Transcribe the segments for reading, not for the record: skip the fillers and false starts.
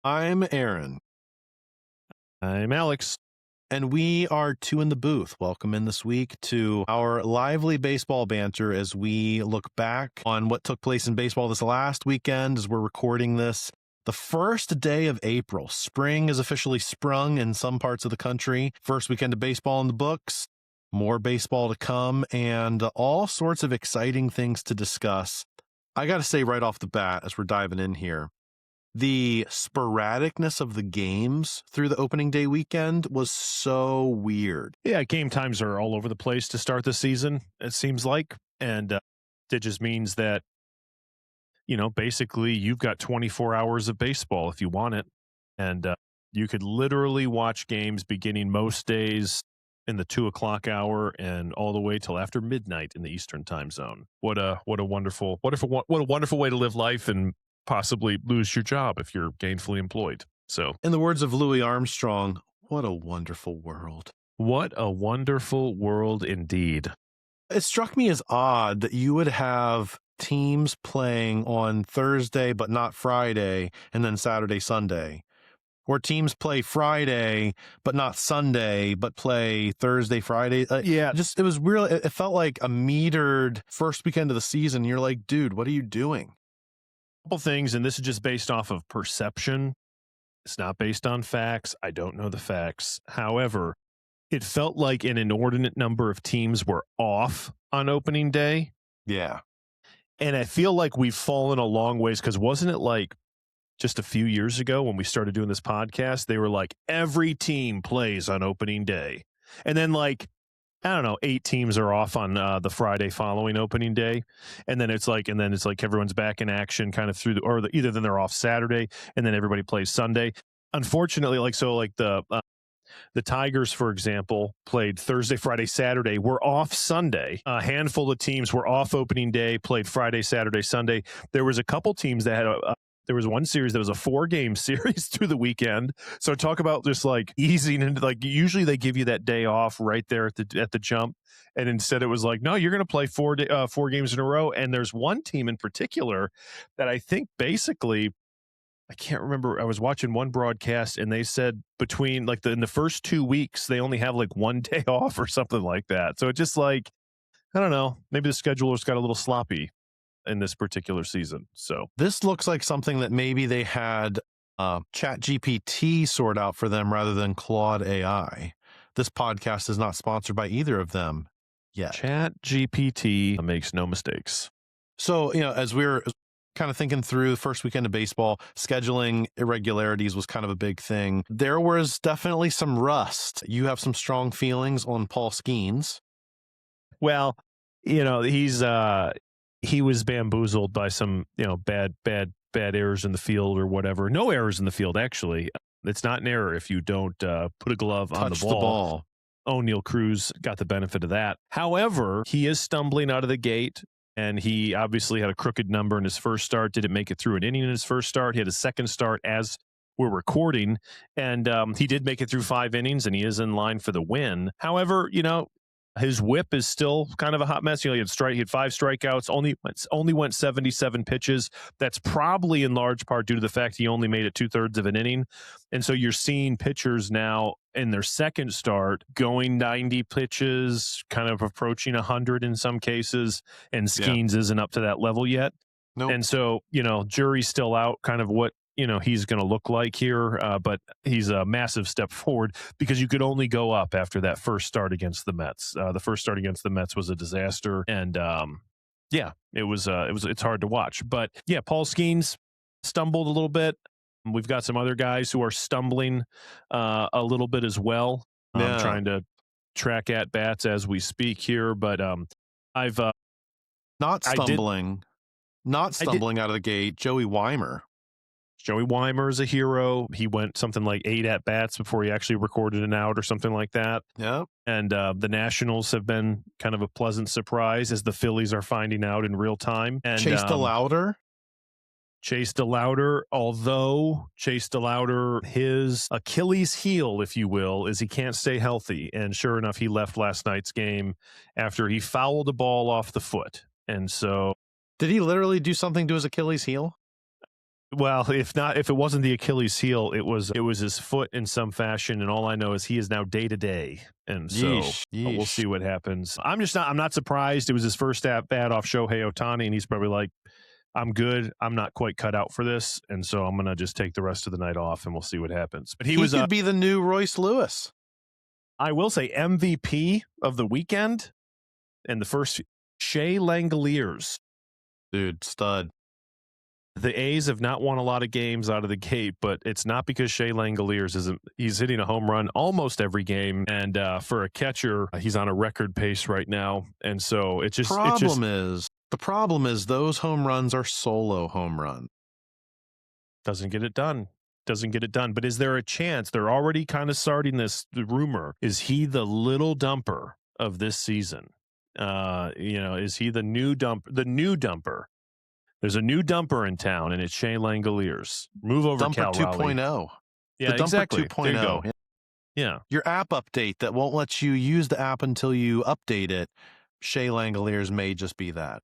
I'm Aaron, I'm Alex. and we are two in the booth. Welcome in this week to our lively baseball banter as we look back on what took place in baseball this last weekend as we're recording this. The first day of April, spring is officially sprung in some parts of the country. First weekend of baseball in the books, more baseball to come, and all sorts of exciting things to discuss. I got to say right off the bat as we're diving in here, the sporadicness of the games through the opening day weekend was so weird. Yeah, game times are all over the place to start the season, it seems like. And it just means that, basically you've got 24 hours of baseball if you want it. And you could literally watch games beginning most days in the 2 o'clock hour and all the way till after midnight in the Eastern time zone. What a wonderful way to live life and possibly lose your job if you're gainfully employed. So, In the words of Louis Armstrong, what a wonderful world. what a wonderful world indeed. It struck me as odd that you would have teams playing on Thursday but not Friday, and then Saturday, Sunday. Or teams play Friday but not Sunday, but play Thursday, Friday. Yeah. It was real. It felt like a metered first weekend of the season. You're like, dude, what are you doing? Couple things, and this is just based off of perception. It's not based on facts. I don't know the facts. However, it felt like an inordinate number of teams were off on opening day. Yeah. And I feel like we've fallen a long ways because wasn't it like just a few years ago when we started doing this podcast, they were like, every team plays on opening day. And then like, I don't know, 8 teams are off on the Friday following opening day. And then it's like everyone's back in action kind of through either then they're off Saturday and then everybody plays Sunday. Unfortunately, the Tigers, for example, played Thursday, Friday, Saturday. We're off Sunday. A handful of teams were off opening day, played Friday, Saturday, Sunday. There was a couple teams that had there was one series that was a 4-game series through the weekend. So talk about just like easing into like usually they give you that day off right there at the jump, and instead it was like, no, you're going to play 4 games in a row. And there's one team in particular that I think basically, I can't remember. I was watching one broadcast and they said between like in the first 2 weeks they only have like 1 day off or something like that. So it just like, I don't know, maybe the schedulers got a little sloppy in this particular season. So This looks like something that maybe they had ChatGPT sort out for them rather than Claude AI. This podcast is not sponsored by either of them yet. ChatGPT makes no mistakes. So, as we're kind of thinking through the first weekend of baseball, scheduling irregularities was kind of a big thing. There was definitely some rust. You have some strong feelings on Paul Skeens. Well, he was bamboozled by some, bad errors in the field or whatever. No errors in the field, actually. It's not an error if you don't put a glove on the ball. O'Neal Cruz got the benefit of that. However, he is stumbling out of the gate, and he obviously had a crooked number in his first start. Didn't make it through an inning in his first start. He had a second start as we're recording, and he did make it through 5 innings, and he is in line for the win. However, his whip is still kind of a hot mess. He had 5 strikeouts, only went 77 pitches. That's probably in large part due to the fact he only made it 2/3 of an inning. And so you're seeing pitchers now in their second start going 90 pitches, kind of approaching 100 in some cases, and Skeens isn't up to that level yet. Nope. And so, jury's still out kind of what he's going to look like here, but he's a massive step forward because you could only go up after that first start against the Mets. The first start against the Mets was a disaster, and it's hard to watch. But yeah, Paul Skeens stumbled a little bit. We've got some other guys who are stumbling a little bit as well. I'm trying to track at bats as we speak here, but I've not stumbling out of the gate. Joey Weimer. Joey Weimer is a hero. He went something like 8 at-bats before he actually recorded an out or something like that. Yeah. And the Nationals have been kind of a pleasant surprise as the Phillies are finding out in real time. And Chase DeLauter, although Chase DeLauter, his Achilles heel, if you will, is he can't stay healthy. And sure enough, he left last night's game after he fouled a ball off the foot. And so... Did he literally do something to his Achilles heel? Well, if it wasn't the Achilles heel, it was his foot in some fashion, and all I know is he is now day to day, and so Yeesh, we'll yeesh. see what happens. I'm not surprised. It was his first at bat off Shohei Ohtani, and he's probably like, I'm good. I'm not quite cut out for this, and so I'm gonna just take the rest of the night off, and we'll see what happens. But he was, could be the new Royce Lewis. I will say, MVP of the weekend, and the first Shea Langoliers. Dude, stud. The A's have not won a lot of games out of the gate, but it's not because Shea Langoliers he's hitting a home run almost every game. And for a catcher, he's on a record pace right now. And so the problem is those home runs are solo home run. Doesn't get it done. But is there a chance? They're already kind of starting this rumor. Is he the little dumper of this season? Is he the new dumper? There's a new dumper in town, and it's Shea Langoliers. Move over, Dumper Cal 2.0. Yeah, the exactly. Dumper 2.0. Yeah. Your app update that won't let you use the app until you update it. Shea Langoliers may just be that.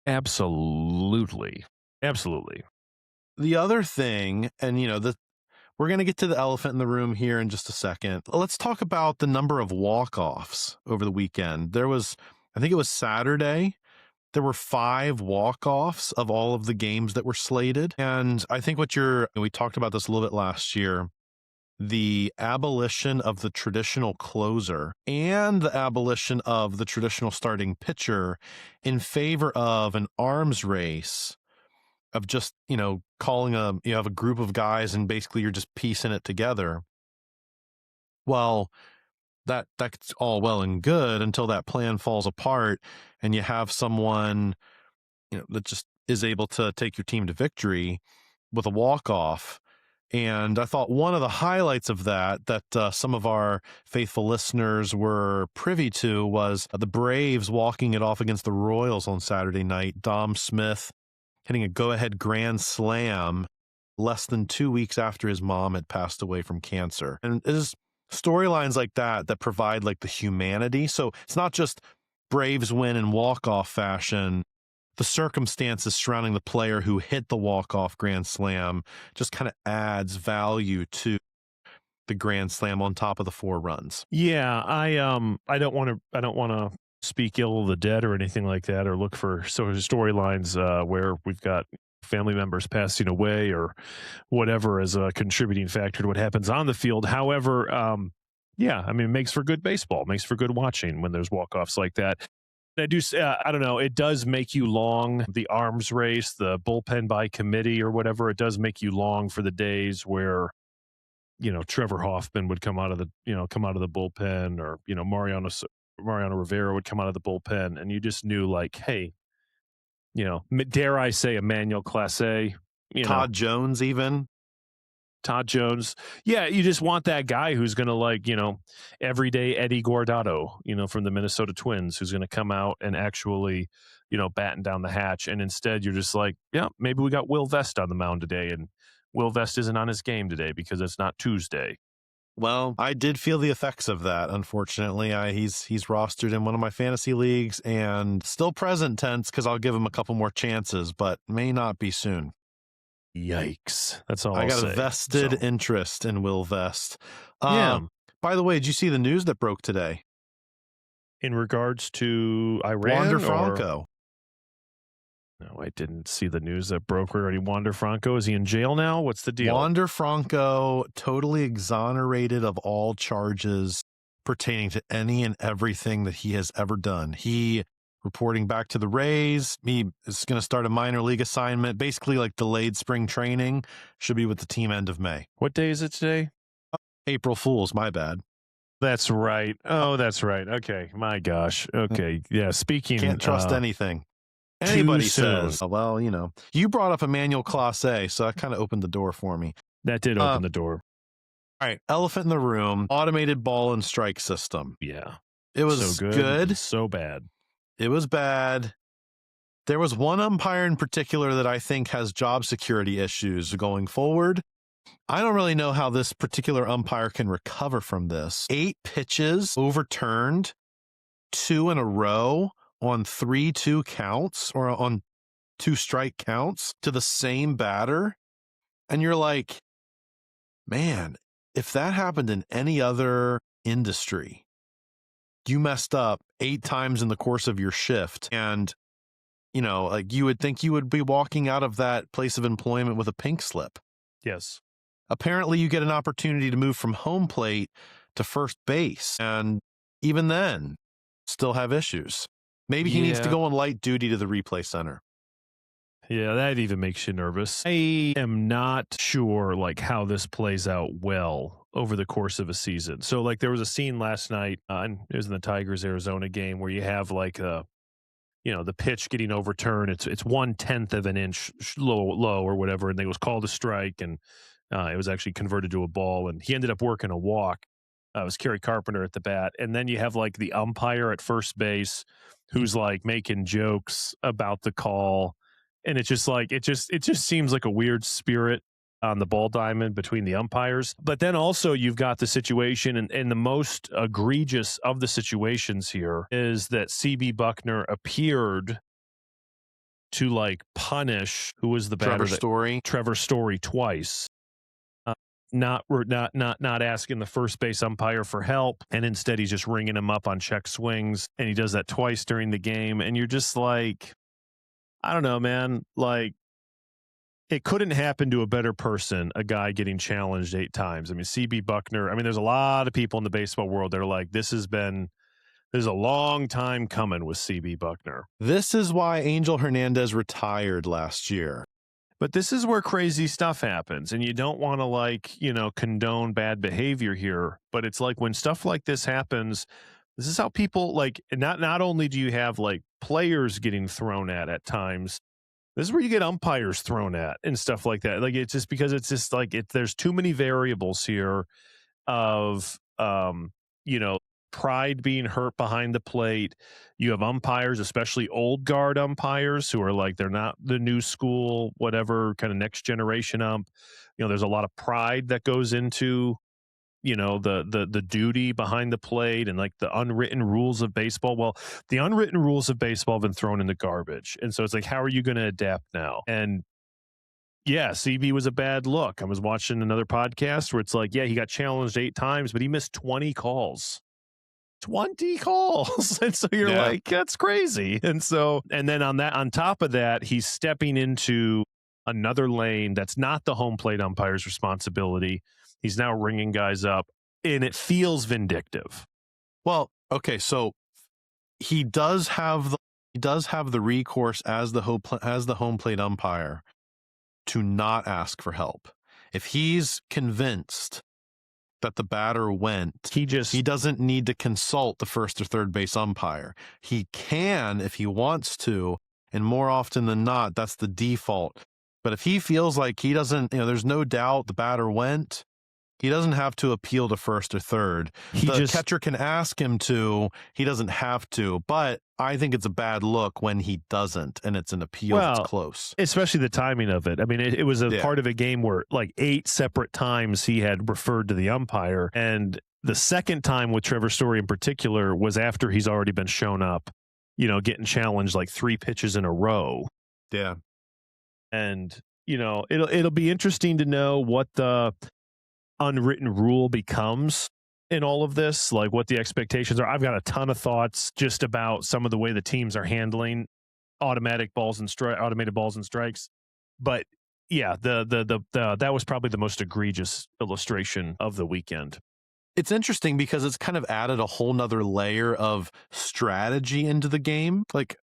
Absolutely. The other thing, and we're going to get to the elephant in the room here in just a second. Let's talk about the number of walk-offs over the weekend. I think it was Saturday. There were 5 walk-offs of all of the games that were slated. And I think we talked about this a little bit last year, the abolition of the traditional closer and the abolition of the traditional starting pitcher in favor of an arms race of just, calling you have a group of guys and basically you're just piecing it together. Well, that's all well and good until that plan falls apart and you have someone, that just is able to take your team to victory with a walk-off. And I thought one of the highlights of that some of our faithful listeners were privy to was the Braves walking it off against the Royals on Saturday night. Dom Smith hitting a go-ahead grand slam less than 2 weeks after his mom had passed away from cancer. And it is storylines like that provide like the humanity. So it's not just Braves win in walk-off fashion. The circumstances surrounding the player who hit the walk-off grand slam just kind of adds value to the grand slam on top of the 4 runs. Yeah, I don't want to speak ill of the dead or anything like that, or look for storylines where we've got family members passing away or whatever as a contributing factor to what happens on the field. However, it makes for good baseball, makes for good watching when there's walk-offs like that. I don't know, it does make you long, the arms race, the bullpen by committee or whatever. It does make you long for the days where, Trevor Hoffman would come out of the bullpen, or, Mariano Rivera would come out of the bullpen, and you just knew, like, hey, dare I say Emmanuel Clase, Todd Jones even. Todd Jones. Yeah, you just want that guy who's going to, everyday Eddie Guardado, from the Minnesota Twins, who's going to come out and actually, batten down the hatch. And instead you're just like, yeah, maybe we got Will Vest on the mound today, and Will Vest isn't on his game today because it's not Tuesday. Well, I did feel the effects of that. Unfortunately, he's rostered in one of my fantasy leagues and still present tense because I'll give him a couple more chances, but may not be soon. Yikes. That's all I got a vested interest in Will Vest. By the way, did you see the news that broke today? In regards to Iran? Wander Franco. No, I didn't see the news that broke regarding Wander Franco. Is he in jail now? What's the deal? Wander Franco totally exonerated of all charges pertaining to any and everything that he has ever done. He, reporting back to the Rays, he is going to start a minor league assignment, basically like delayed spring training, should be with the team end of May. What day is it today? April Fool's, my bad. That's right. Oh, that's right. Okay. My gosh. Okay. Yeah. Speaking. Can't trust anything anybody says. Well, you brought up Emmanuel Clase, so that kind of opened the door for me. That did open the door. All right. Elephant in the room, automated ball and strike system. Yeah. It was so good. So bad. It was bad. There was one umpire in particular that I think has job security issues going forward. I don't really know how this particular umpire can recover from this. 8 pitches overturned, 2 in a row on 3-2 counts, or on 2 strike counts to the same batter. And you're like, man, if that happened in any other industry, you messed up 8 times in the course of your shift. And, like you would think you would be walking out of that place of employment with a pink slip. Yes. Apparently, you get an opportunity to move from home plate to first base. And even then, still have issues. Maybe he needs to go on light duty to the replay center. Yeah, that even makes you nervous. I am not sure like how this plays out well over the course of a season. So like there was a scene last night, and it was in the Tigers-Arizona game where you have like the pitch getting overturned. It's 1/10 of an inch low or whatever, and it was called a strike, and it was actually converted to a ball, and he ended up working a walk. It was Kerry Carpenter at the bat, and then you have like the umpire at first base who's like making jokes about the call, and it's just like it just seems like a weird spirit on the ball diamond between the umpires. But then also you've got the situation, and the most egregious of the situations here is that CB Buckner appeared to like punish who was the batter, Trevor Story twice. Not asking the first base umpire for help, and instead he's just ringing him up on check swings, and he does that twice during the game, and you're just like, I don't know, man. Like, it couldn't happen to a better person, a guy getting challenged 8 times. I mean, CB Buckner, I mean, there's a lot of people in the baseball world that are like, this is a long time coming with CB Buckner. This is why Angel Hernandez retired last year. But this is where crazy stuff happens, and you don't want to condone bad behavior here. But it's like when stuff like this happens, this is how people not only do you have like players getting thrown at times, this is where you get umpires thrown at and stuff like that. Like it's just because it's just like there's too many variables here of pride being hurt behind the plate. You have umpires, especially old guard umpires, who are like, they're not the new school, whatever kind of next generation ump. There's a lot of pride that goes into, the duty behind the plate and like the unwritten rules of baseball. Well, the unwritten rules of baseball have been thrown in the garbage. And so it's like, how are you going to adapt now? And yeah, CB was a bad look. I was watching another podcast where it's like, yeah, he got challenged 8 times, but he missed 20 calls. 20 calls. And so you're like, that's crazy. And then on top of that, he's stepping into another lane that's not the home plate umpire's responsibility. He's now ringing guys up, and it feels vindictive. Well, okay, so he does have the recourse as the home plate umpire to not ask for help. If he's convinced that the batter went, he doesn't need to consult the first or third base umpire. He can if he wants to, and more often than not, that's the default. But if he feels like he doesn't, there's no doubt the batter went, he doesn't have to appeal to first or third. The catcher can ask him to. He doesn't have to. But I think it's a bad look when he doesn't, and it's an appeal that's close. Especially the timing of it. I mean, it was a part of a game where like 8 separate times he had referred to the umpire. And the second time with Trevor Story in particular was after he's already been shown up, getting challenged like 3 pitches in a row. Yeah. And, it'll be interesting to know what the unwritten rule becomes in all of this, like what the expectations are. I've got a ton of thoughts just about some of the way the teams are handling automated balls and strikes. But yeah, that was probably the most egregious illustration of the weekend. It's interesting because it's kind of added a whole nother layer of strategy into the game. Like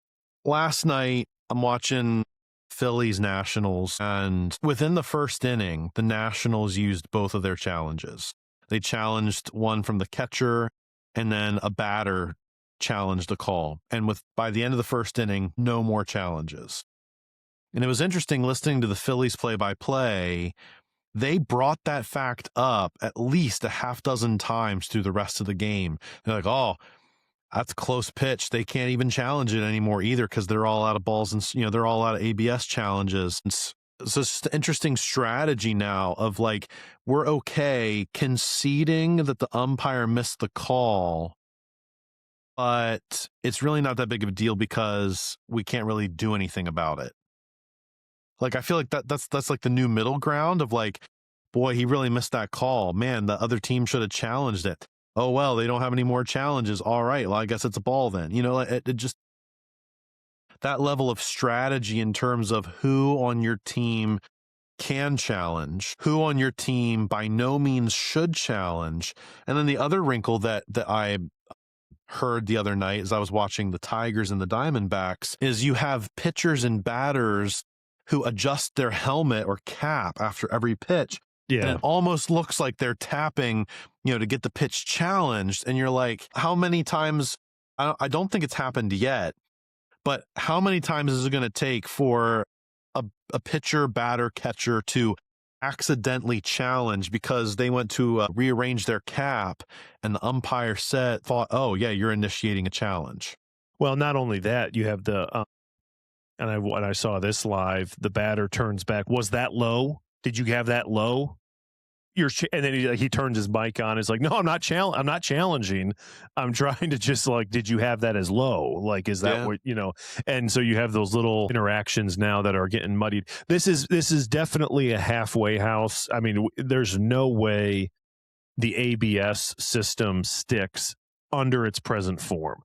last night, I'm watching Phillies Nationals, and within the first inning, the Nationals used both of their challenges. They challenged one from the catcher, and then a batter challenged a call. And by the end of the first inning, no more challenges. And it was interesting listening to the Phillies play-by-play. They brought that fact up at least a half dozen times through the rest of the game. They're like, oh, that's a close pitch. They can't even challenge it anymore either because they're all out of balls and they're all out of ABS challenges. So it's just an interesting strategy now of like, we're okay conceding that the umpire missed the call, but it's really not that big of a deal because we can't really do anything about it. Like, I feel like that's like the new middle ground of like, boy, he really missed that call. Man, the other team should have challenged it. Oh, well, they don't have any more challenges. All right, well, I guess it's a ball then. It just, that level of strategy in terms of who on your team can challenge, who on your team by no means should challenge. And then the other wrinkle that I heard the other night as I was watching the Tigers and the Diamondbacks is you have pitchers and batters who adjust their helmet or cap after every pitch. Yeah. And it almost looks like they're tapping, to get the pitch challenged. And you're like, how many times? I don't think it's happened yet, but how many times is it going to take for a pitcher, batter, catcher to accidentally challenge because they went to rearrange their cap and the umpire thought, oh, yeah, you're initiating a challenge? Well, not only that, you have when I saw this live, the batter turns back. Was that low? Did you have that low? And then he turns his mic on. It's like, no, I'm not challenging. I'm trying to just did you have that as low? Like, is that what, and so you have those little interactions now that are getting muddied. This is definitely a halfway house. I mean, there's no way the ABS system sticks under its present form.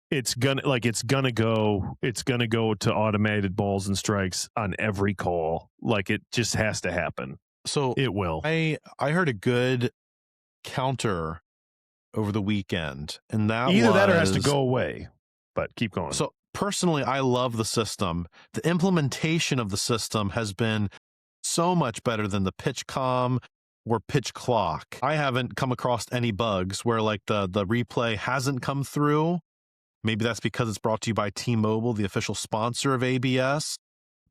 It's gonna go to automated balls and strikes on every call. Like, it just has to happen. So it will. I heard a good counter over the weekend, and that either that or has to go away. But keep going. So personally, I love the system. The implementation of the system has been so much better than the PitchCom or pitch clock. I haven't come across any bugs where the replay hasn't come through. Maybe that's because it's brought to you by T-Mobile, the official sponsor of ABS.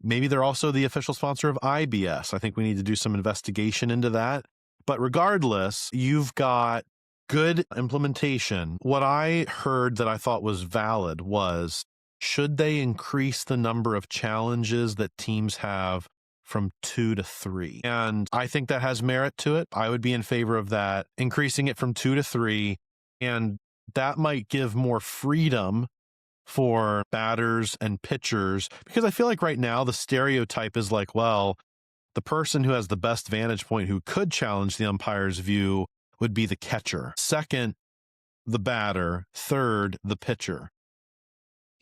Maybe they're also the official sponsor of IBS. I think we need to do some investigation into that. But regardless, you've got good implementation. What I heard that I thought was valid was, should they increase the number of challenges that teams have from 2 to 3? And I think that has merit to it. I would be in favor of that, increasing it from 2 to 3. And that might give more freedom for batters and pitchers, because I feel like right now the stereotype is like, well, the person who has the best vantage point who could challenge the umpire's view would be the catcher. Second, the batter. Third, the pitcher.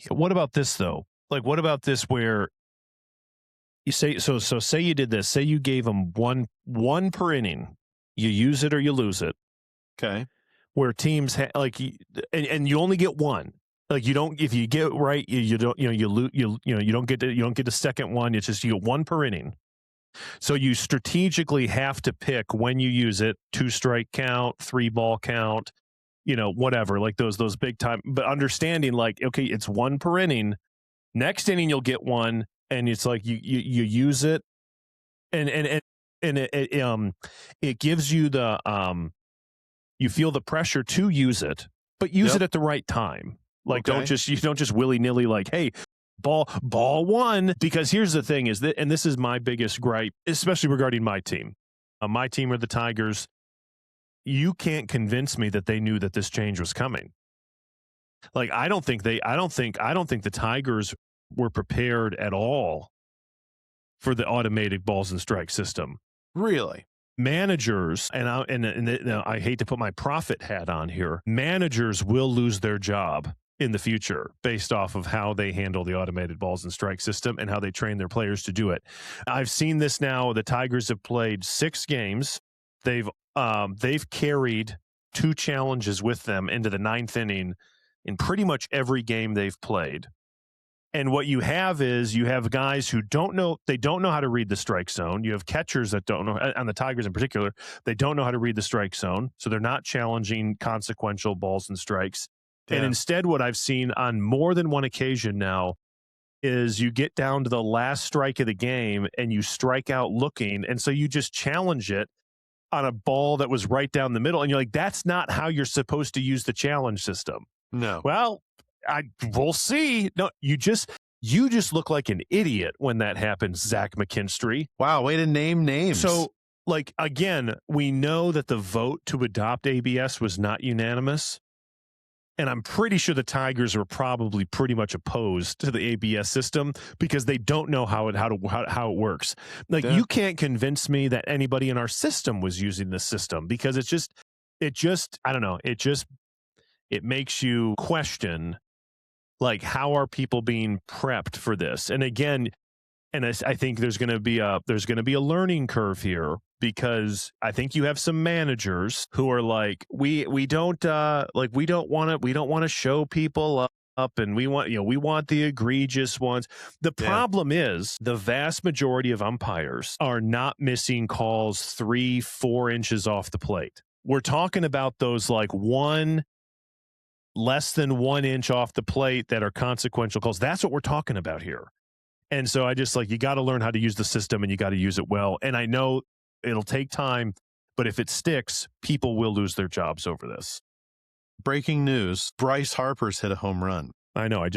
What about this though? Like, what about this where you say, so say you did this, say you gave them one per inning, you use it or you lose it. Okay. Where teams and you only get one. Like, you don't, if you get it right, you don't, you lose, you don't get the second one. It's just you get one per inning. So you strategically have to pick when you use it, 2 strike count, 3 ball count, whatever, like those big time, but understanding okay, it's 1 per inning. Next inning, you'll get 1. And it's like, you use it and it gives you you feel the pressure to use it, but use it at the right time. Like, okay. you don't just willy-nilly hey, ball 1, because here's the thing is that, and this is my biggest gripe, especially regarding my team. My team are the Tigers. You can't convince me that they knew that this change was coming. Like, I don't think the Tigers were prepared at all for the automated balls and strike system. Really? Managers, and I hate to put my prophet hat on here, managers will lose their job in the future based off of how they handle the automated balls and strike system and how they train their players to do it. I've seen this now. The Tigers have played 6 games. They've carried 2 challenges with them into the 9th inning in pretty much every game they've played. And what you have is guys who don't know how to read the strike zone. You have catchers that don't know, and the Tigers in particular, they don't know how to read the strike zone. So they're not challenging consequential balls and strikes. Yeah. And instead, what I've seen on more than one occasion now is you get down to the last strike of the game and you strike out looking. And so you just challenge it on a ball that was right down the middle. And you're like, that's not how you're supposed to use the challenge system. No. Well, we'll see. No, you just look like an idiot when that happens, Zach McKinstry. Wow, way to name names. So, again, we know that the vote to adopt ABS was not unanimous. And I'm pretty sure the Tigers are probably pretty much opposed to the ABS system because they don't know how it works. Like, you can't convince me that anybody in our system was using this system, because it just I don't know. It makes you question, like, how are people being prepped for this? And again, I think there's going to be a learning curve here, because I think you have some managers who are like, we don't want to show people up, and we want the egregious ones. The problem is the vast majority of umpires are not missing calls 3-4 inches off the plate. We're talking about those like less than 1 inch off the plate that are consequential calls. That's what we're talking about here. And so I just, like, you got to learn how to use the system, and you got to use it well. And I know it'll take time, but if it sticks, people will lose their jobs over this. Breaking news: Bryce Harper's hit a home run. I know. I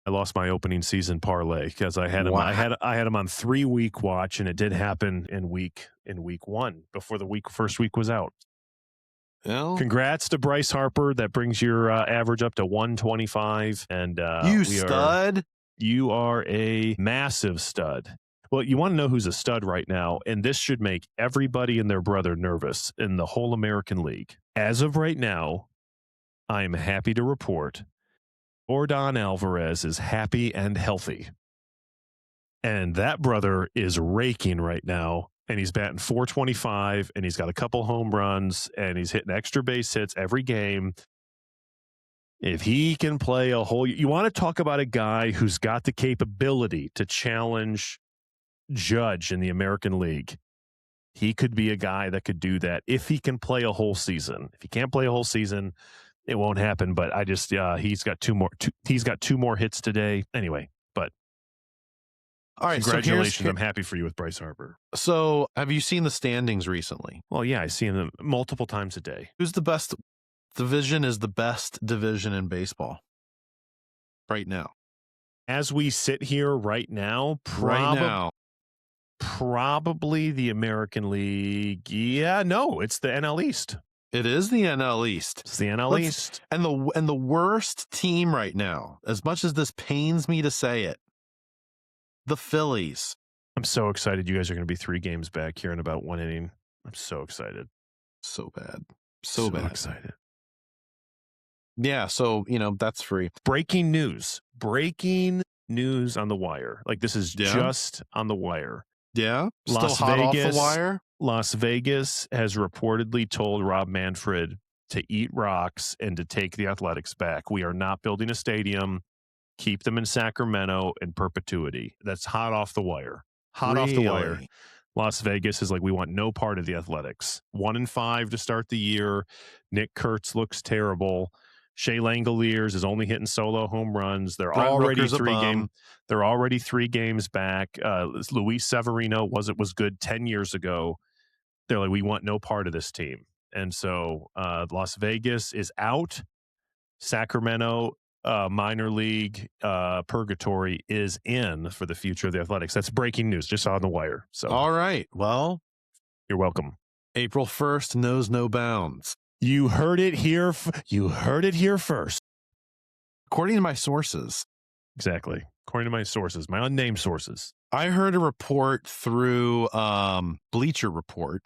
lost my opening season parlay because I had him. Wow. I had him on 3-week watch, and it did happen in week 1 before the first week was out. Well, congrats to Bryce Harper. That brings your average up to 125. And stud. You are a massive stud. Well, you want to know who's a stud right now, and this should make everybody and their brother nervous in the whole American League. As of right now, I am happy to report Yordan Alvarez is happy and healthy. And that brother is raking right now, and he's batting .425, and he's got a couple home runs, and he's hitting extra base hits every game. If he can play a whole... You want to talk about a guy who's got the capability to challenge Judge in the American League. He could be a guy that could do that if he can play a whole season. If he can't play a whole season, it won't happen. But I just... he's got two more hits today. Anyway, but... All right, congratulations. I'm happy for you with Bryce Harper. So have you seen the standings recently? Well, yeah, I see them multiple times a day. Who's the best... division is the best division in baseball right now? As we sit here right now, probably the American League. Yeah, no, it's the NL East. It is the NL East. It's the NL East. And the worst team right now, as much as this pains me to say it, the Phillies. I'm so excited you guys are going to be 3 games back here in about 1 inning. I'm so excited. So bad. So bad. Excited. Yeah, so, that's free. Breaking news on the wire. Like, this is just on the wire. Yeah? Las Still hot Vegas, off the wire? Las Vegas has reportedly told Rob Manfred to eat rocks and to take the Athletics back. We are not building a stadium. Keep them in Sacramento in perpetuity. That's hot off the wire. Off the wire. Las Vegas is like, we want no part of the Athletics. 1-5 to start the year. Nick Kurtz looks terrible. Shea Langoliers is only hitting solo home runs. They're already 3 games back. Luis Severino was good 10 years ago. They're like, we want no part of this team. And so Las Vegas is out. Sacramento minor league purgatory is in for the future of the Athletics. That's breaking news, just on the wire. So, all right. Well, you're welcome. April 1st knows no bounds. You heard it here. You heard it here first. According to my sources. Exactly. According to my sources, my unnamed sources. I heard a report through Bleacher Report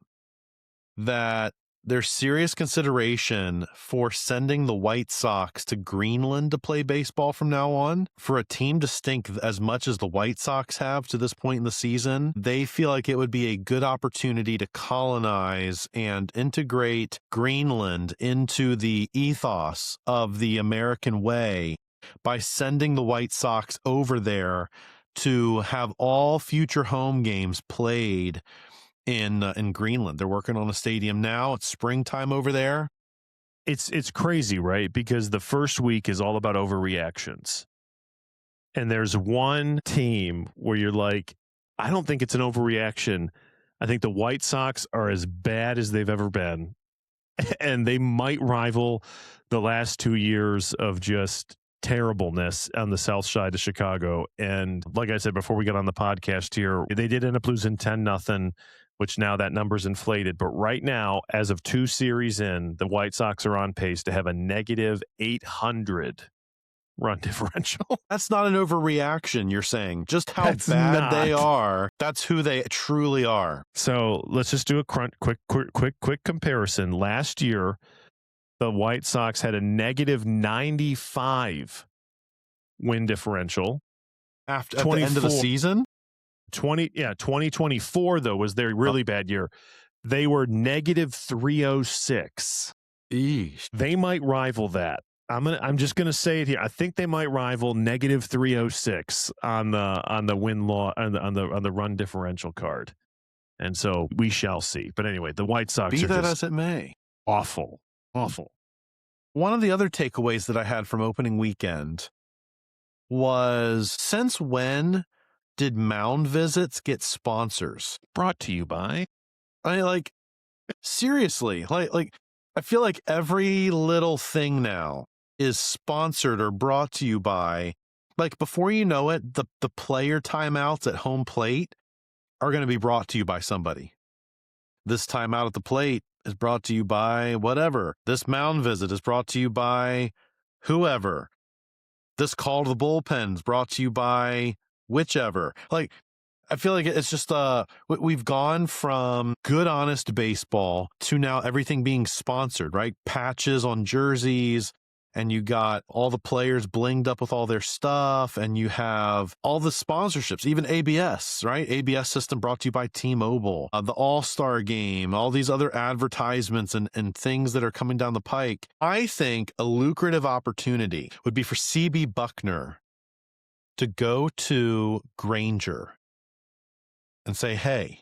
that there's serious consideration for sending the White Sox to Greenland to play baseball from now on. For a team to stink as much as the White Sox have to this point in the season, they feel like it would be a good opportunity to colonize and integrate Greenland into the ethos of the American way by sending the White Sox over there to have all future home games played in Greenland. They're working on a stadium now. It's springtime over there. It's crazy, right? Because the first week is all about overreactions. And there's one team where you're like, I don't think it's an overreaction. I think the White Sox are as bad as they've ever been. And they might rival the last 2 years of just terribleness on the south side of Chicago. And like I said before we got on the podcast here, they did end up losing 10-0. which now that number's inflated. But right now, as of 2 series in, the White Sox are on pace to have a negative 800 run differential. That's not an overreaction, you're saying. Just how That's bad they not. are. That's who they truly are. So let's just do a quick comparison. Last year, the White Sox had a negative 95 win differential. At the end of the season? 2024, though, was their really bad year. They were negative 306. Eesh. They might rival that. I'm just gonna say it here. I think they might rival negative 306 on the win law on the run differential card. And so we shall see. But anyway, the White Sox Be are that just as it may. awful. One of the other takeaways that I had from opening weekend was, since when did mound visits get sponsors? Brought to you by. Seriously, I feel like every little thing now is sponsored or brought to you by, before you know it, the player timeouts at home plate are going to be brought to you by somebody. This timeout at the plate is brought to you by whatever. This mound visit is brought to you by whoever. This call to the bullpen is brought to you by whichever. I feel like it's just we've gone from good, honest baseball to now everything being sponsored, right? Patches on jerseys, and you got all the players blinged up with all their stuff, and you have all the sponsorships, even ABS, right? ABS system brought to you by T-Mobile, the All-Star Game, all these other advertisements and things that are coming down the pike. I think a lucrative opportunity would be for CB Bucknor to go to Grainger and say, hey,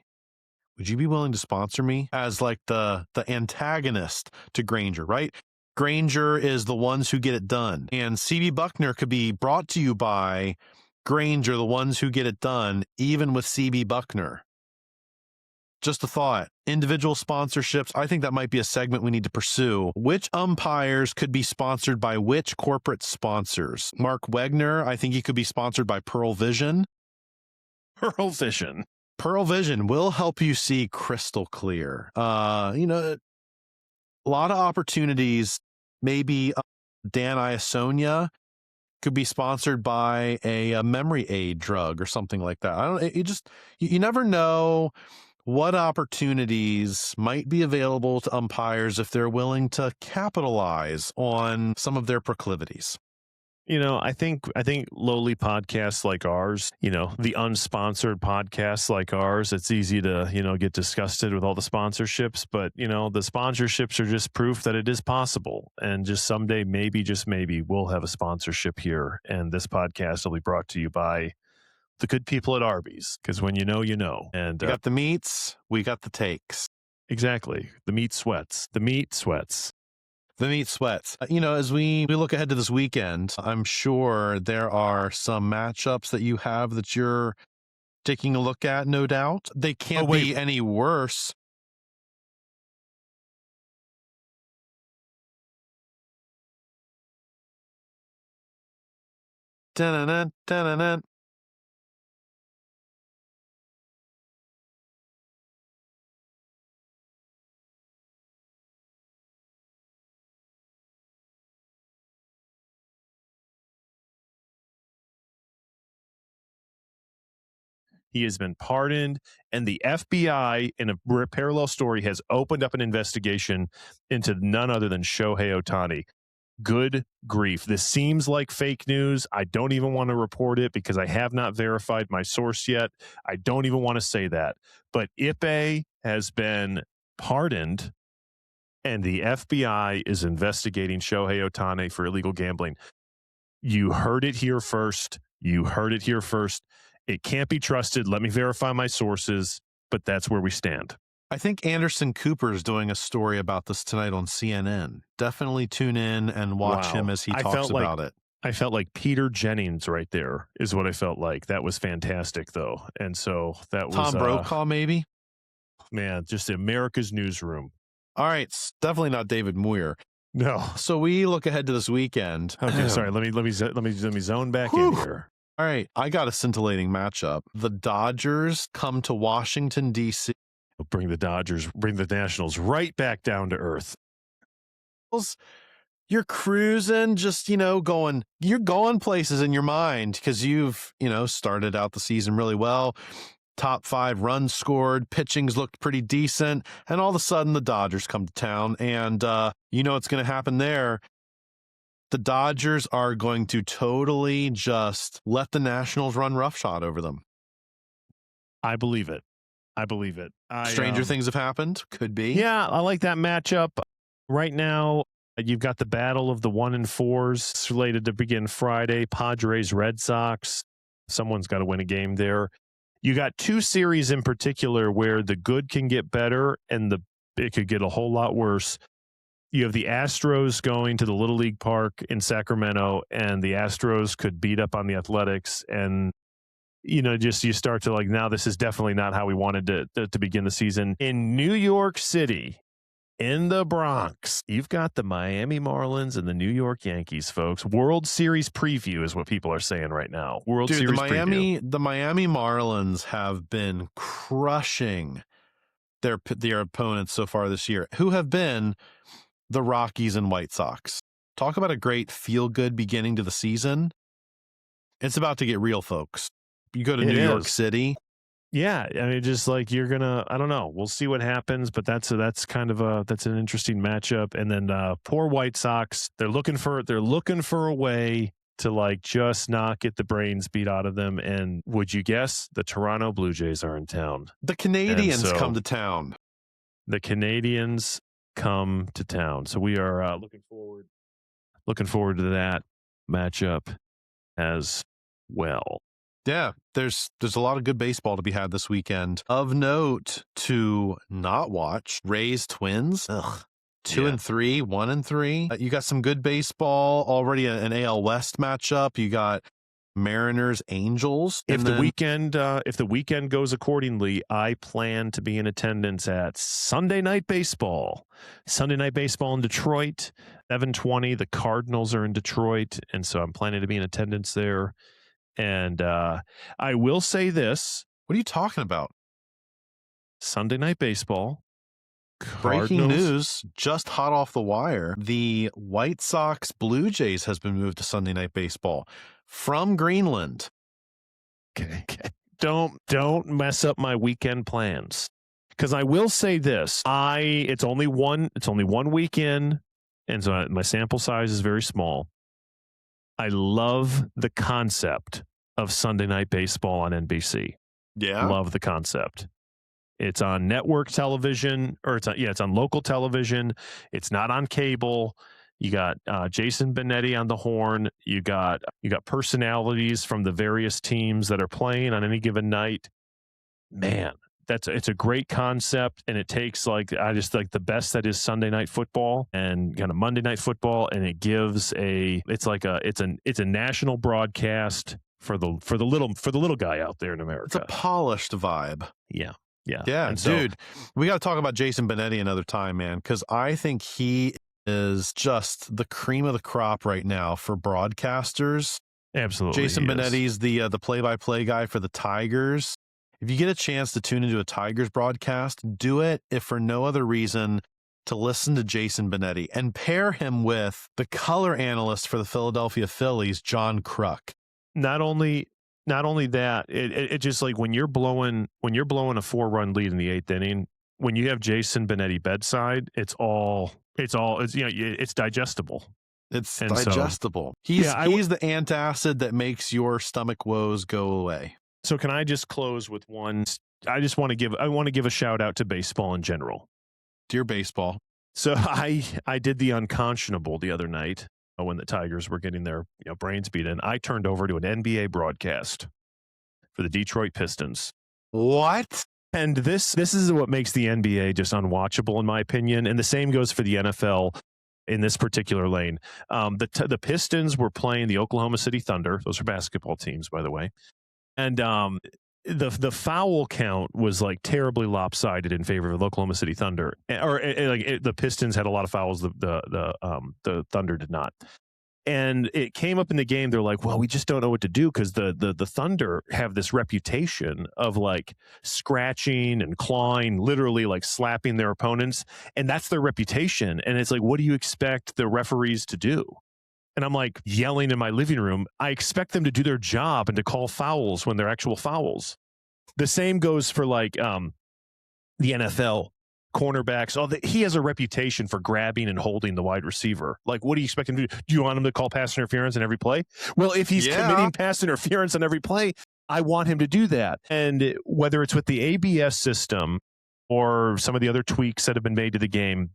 would you be willing to sponsor me as the antagonist to Grainger, right? Grainger is the ones who get it done. And CB Bucknor could be brought to you by Grainger, the ones who get it done, even with CB Bucknor. Just a thought. Individual sponsorships, I think that might be a segment we need to pursue. Which umpires could be sponsored by which corporate sponsors? Mark Wegner, I think he could be sponsored by Pearl Vision. Pearl Vision will help you see crystal clear. A lot of opportunities. Maybe Dan Iasonia could be sponsored by a memory aid drug or something like that. You never know what opportunities might be available to umpires if they're willing to capitalize on some of their proclivities. I think lowly podcasts like ours, the unsponsored podcasts like ours, it's easy to, get disgusted with all the sponsorships, but, the sponsorships are just proof that it is possible. And just someday, just maybe we'll have a sponsorship here. And this podcast will be brought to you by the good people at Arby's, because when you know, you know. And we got the meats, we got the takes. Exactly. The meat sweats. The meat sweats. As we look ahead to this weekend, I'm sure there are some matchups that you have that you're taking a look at, no doubt. They can't be any worse. Dun-dun-dun, dun-dun-dun. He has been pardoned, and the FBI, in a parallel story, has opened up an investigation into none other than Shohei Ohtani. Good grief. This seems like fake news. I don't even want to report it because I have not verified my source yet. I don't even want to say that. But Ippei has been pardoned, and the FBI is investigating Shohei Ohtani for illegal gambling. You heard it here first. It can't be trusted. Let me verify my sources, but that's where we stand. I think Anderson Cooper is doing a story about this tonight on CNN. Definitely tune in and watch him as he talks about it. I felt like Peter Jennings right there is what I felt like. That was fantastic, though. And so that was Tom Brokaw, maybe? Man, just America's newsroom. All right. It's definitely not David Moyer. No. So we look ahead to this weekend. Okay, sorry. Let me zone back in here. All right, I got a scintillating matchup. The Dodgers come to Washington, D.C. Bring the Nationals right back down to earth. You're cruising, just, you're going places in your mind because you've, started out the season really well. Top 5 runs scored, pitching's looked pretty decent, and all of a sudden the Dodgers come to town, and what's going to happen there. The Dodgers are going to totally just let the Nationals run roughshod over them. I believe it. Stranger things have happened. Could be. Yeah, I like that matchup. Right now, you've got the battle of the 1 and 4s slated to begin Friday. Padres, Red Sox. Someone's got to win a game there. You got 2 series in particular where the good can get better and it could get a whole lot worse. You have the Astros going to the Little League Park in Sacramento, and the Astros could beat up on the Athletics. And, you start to now this is definitely not how we wanted to begin the season. In New York City, in the Bronx, you've got the Miami Marlins and the New York Yankees, folks. World Series preview is what people are saying right now. Series preview. The Miami Marlins have been crushing their opponents so far this year, who have been the Rockies and White Sox. Talk about a great feel-good beginning to the season. It's about to get real, folks. You go to New York City. Yeah, I mean, just you're gonna, I don't know. We'll see what happens, but that's an interesting matchup. And then poor White Sox, they're looking for a way to just not get the brains beat out of them. And would you guess the Toronto Blue Jays are in town? The Canadians come to town. The Canadians come to town. So we are looking forward to that matchup as well. Yeah, there's a lot of good baseball to be had this weekend. Of note to not watch, Rays Twins. 2 and 3, 1 and 3. You got some good baseball already. An AL West matchup. You got Mariners Angels. If the weekend goes accordingly, I plan to be in attendance at Sunday Night Baseball. Sunday Night Baseball in Detroit, 7:20. The Cardinals are in Detroit, and so I'm planning to be in attendance there. And I will say this. What are you talking about? Sunday Night Baseball. Breaking news, just hot off the wire. The White Sox Blue Jays has been moved to Sunday Night Baseball from Greenland. Okay. Don't mess up my weekend plans. Because I will say this. It's only one weekend, and so my sample size is very small. I love the concept of Sunday Night Baseball on NBC. Yeah. Love the concept. It's on network television, or it's on local television. It's not on cable. You got Jason Benetti on the horn. You got personalities from the various teams that are playing on any given night. Man, it's a great concept, and it takes I just like the best that is Sunday night football and kind of Monday night football, and it gives it's a national broadcast for the little guy out there in America. It's a polished vibe. Yeah. And dude, we got to talk about Jason Benetti another time, man, because I think he is just the cream of the crop right now for broadcasters. Absolutely, Jason Benetti's the play-by-play guy for the Tigers. If you get a chance to tune into a Tigers broadcast, do it, if for no other reason, to listen to Jason Benetti and pair him with the color analyst for the Philadelphia Phillies, John Kruk. Not only that, it just when you're blowing a 4-run lead in the 8th inning, when you have Jason Benetti bedside, it's digestible. It's digestible. He's the antacid that makes your stomach woes go away. So can I just close with one? I want to give a shout out to baseball in general. Dear baseball. So I did the unconscionable the other night when the Tigers were getting their brains beat in. I turned over to an NBA broadcast for the Detroit Pistons. What? And this is what makes the NBA just unwatchable, in my opinion. And the same goes for the NFL in this particular lane. The Pistons were playing the Oklahoma City Thunder. Those are basketball teams, by the way. And the foul count was terribly lopsided in favor of the Oklahoma City Thunder. The Pistons had a lot of fouls. The Thunder did not. And it came up in the game. They're like, well, we just don't know what to do because the Thunder have this reputation of like scratching and clawing, literally like slapping their opponents. And that's their reputation. And it's like, what do you expect the referees to do? And I'm like yelling in my living room. I expect them to do their job and to call fouls when they're actual fouls. The same goes for like the NFL. Cornerbacks, he has a reputation for grabbing and holding the wide receiver. Like, what do you expect him to do? Do you want him to call pass interference on every play? Well, if he's committing pass interference on every play, I want him to do that. And whether it's with the ABS system or some of the other tweaks that have been made to the game,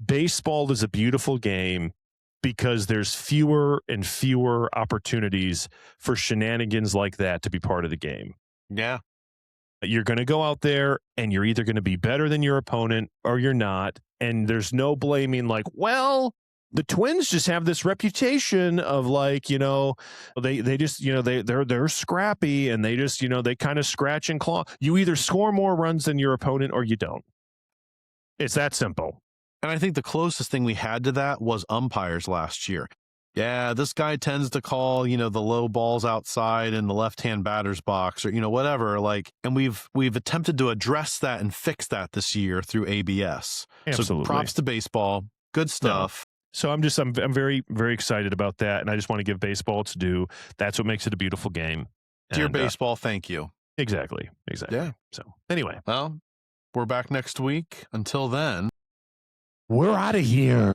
baseball is a beautiful game because there's fewer and fewer opportunities for shenanigans like that to be part of the game. Yeah. You're going to go out there and you're either going to be better than your opponent or you're not. And there's no blaming like, well, the Twins just have this reputation of like, they just, they're scrappy and they just, they kind of scratch and claw. You either score more runs than your opponent or you don't. It's that simple. And I think the closest thing we had to that was umpires last year. Yeah, this guy tends to call, the low balls outside in the left-hand batter's box or, whatever. Like, and we've attempted to address that and fix that this year through ABS. Absolutely. So props to baseball. Good stuff. So I'm very, very excited about that. And I just want to give baseball its due. That's what makes it a beautiful game. Dear baseball, thank you. Exactly. Yeah. So anyway. Well, we're back next week. Until then, we're out of here.